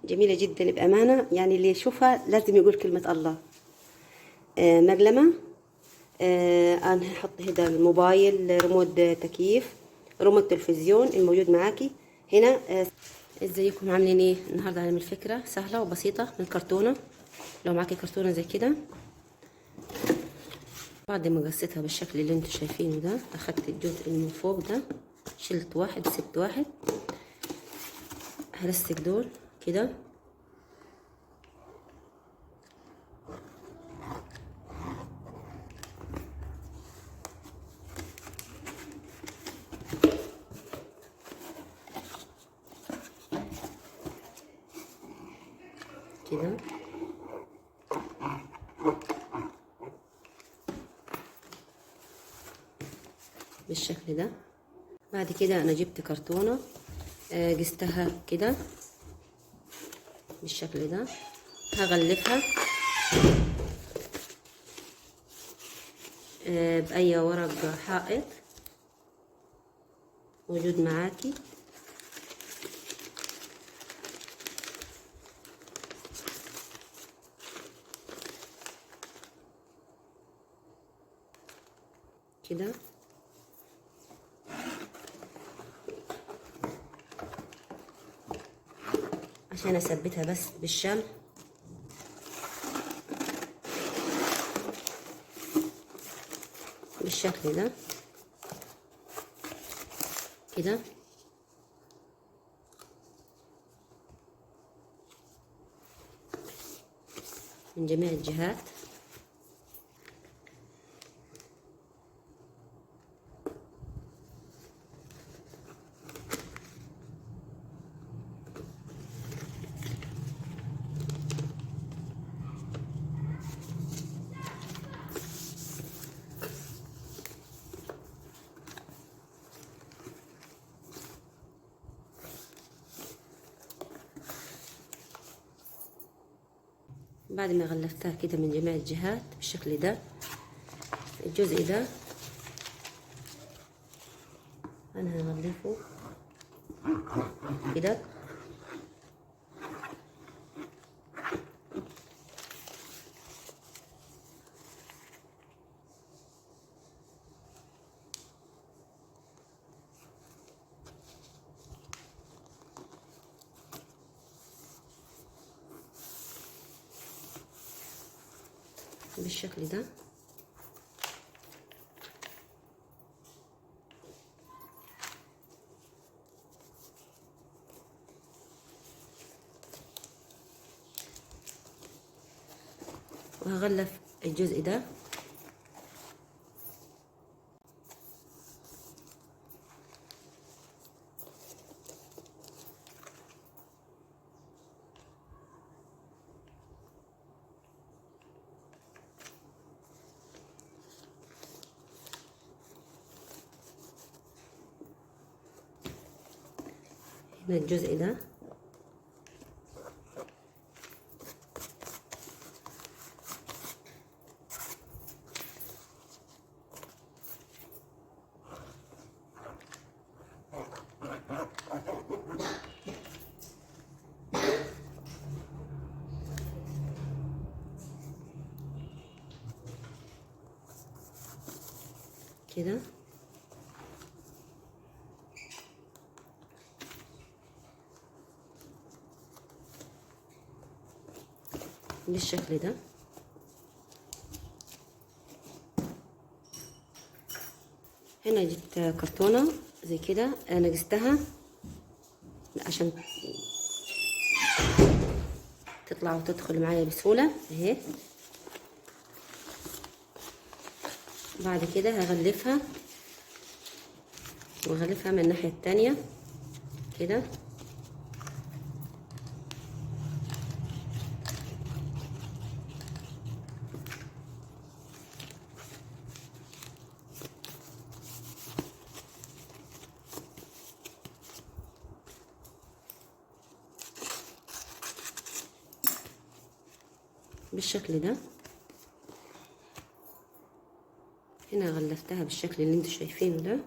جميلة جدا بأمانة، يعني اللي يشوفها لازم يقول كلمة الله. مقلمة. أنا هحط هنا الموبايل، ريموت تكييف، ريموت تلفزيون الموجود معاكي هنا. ازيكم عاملين ايه؟ النهارده هنعمل فكرة سهلة وبسيطة من كرتونة. لو معاكي كرتونة زي كده، بعد ما قصيتها بالشكل اللي انتوا شايفينه ده، اخدت الجزء اللي من فوق ده، شلت واحد سبت واحد، هلصق دول كده. كده بالشكل ده. بعد كده انا جبت كرتونة، قستها كده بالشكل ده، هغلفها بأي ورق حائط موجود معاكي. كده عشان اثبتها بس بالشمع. بالشكل ده كده. من جميع الجهات. بعد ما غلفتها كده من جميع الجهات بالشكل ده، الجزء ده انا هغلفه كده. بالشكل ده. وهغلف الجزء ده هنا، الجزء ده كده. بالشكل ده. هنا جبت كرتونة زي كده، انا قستها عشان تطلع وتدخل معايا بسهولة اهي. بعد كده هغلفها، وغلفها من الناحية التانية كده. بالشكل ده. هنا غلفتها بالشكل اللي انتوا شايفينه ده،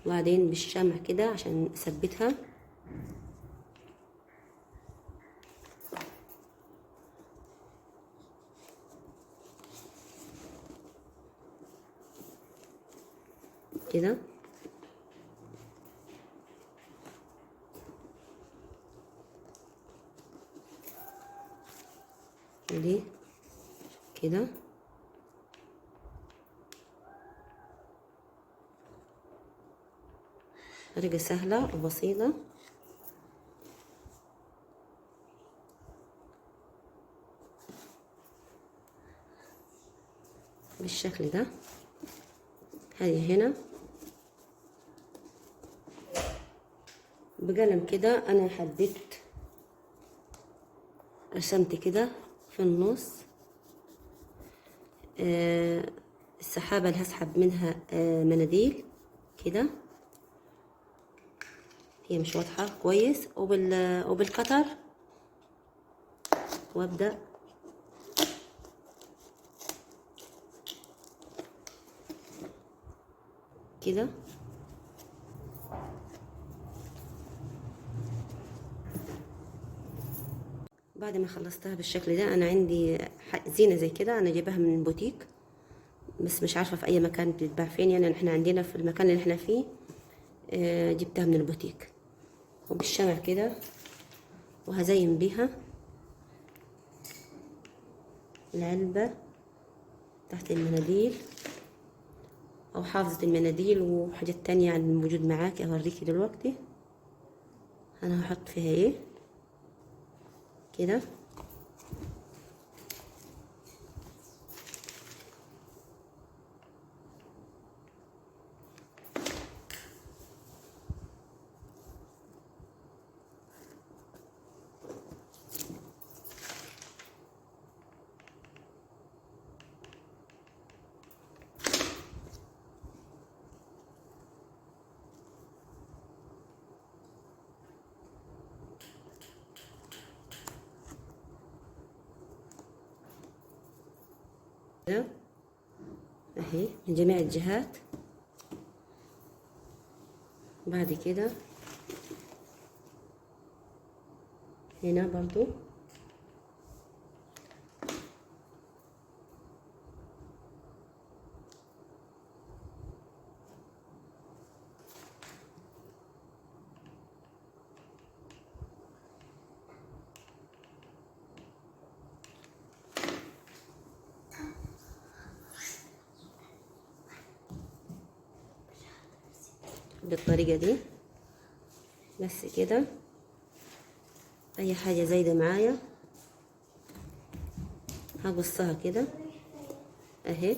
وبعدين بالشمع كده عشان اثبتها كده. ودي كده. طريقة سهلة وبسيطة. بالشكل ده. هذه هنا بقلم كده انا حددت، رسمت كده في النص السحابة اللي هسحب منها مناديل كده. هي مش واضحة كويس. وبالقطر وابدأ كده. بعد ما خلصتها بالشكل ده، انا عندي زينة زي كده انا جايباها من بوتيك، بس مش عارفة في اي مكان بتتباع فين. يعني احنا عندنا في المكان اللي احنا فيه جبتها من البوتيك. وبالشمع كده، وهزين بيها العلبة تحت المناديل او حافظة المناديل وحاجات تانية عن الموجود معاكي اوريكي دلوقتي. انا هحط فيها ايه كده. اهي من جميع الجهات. بعد كده هنا برضو بالطريقة دي. بس كده. اي حاجة زايدة معايا هقصها كده اهي.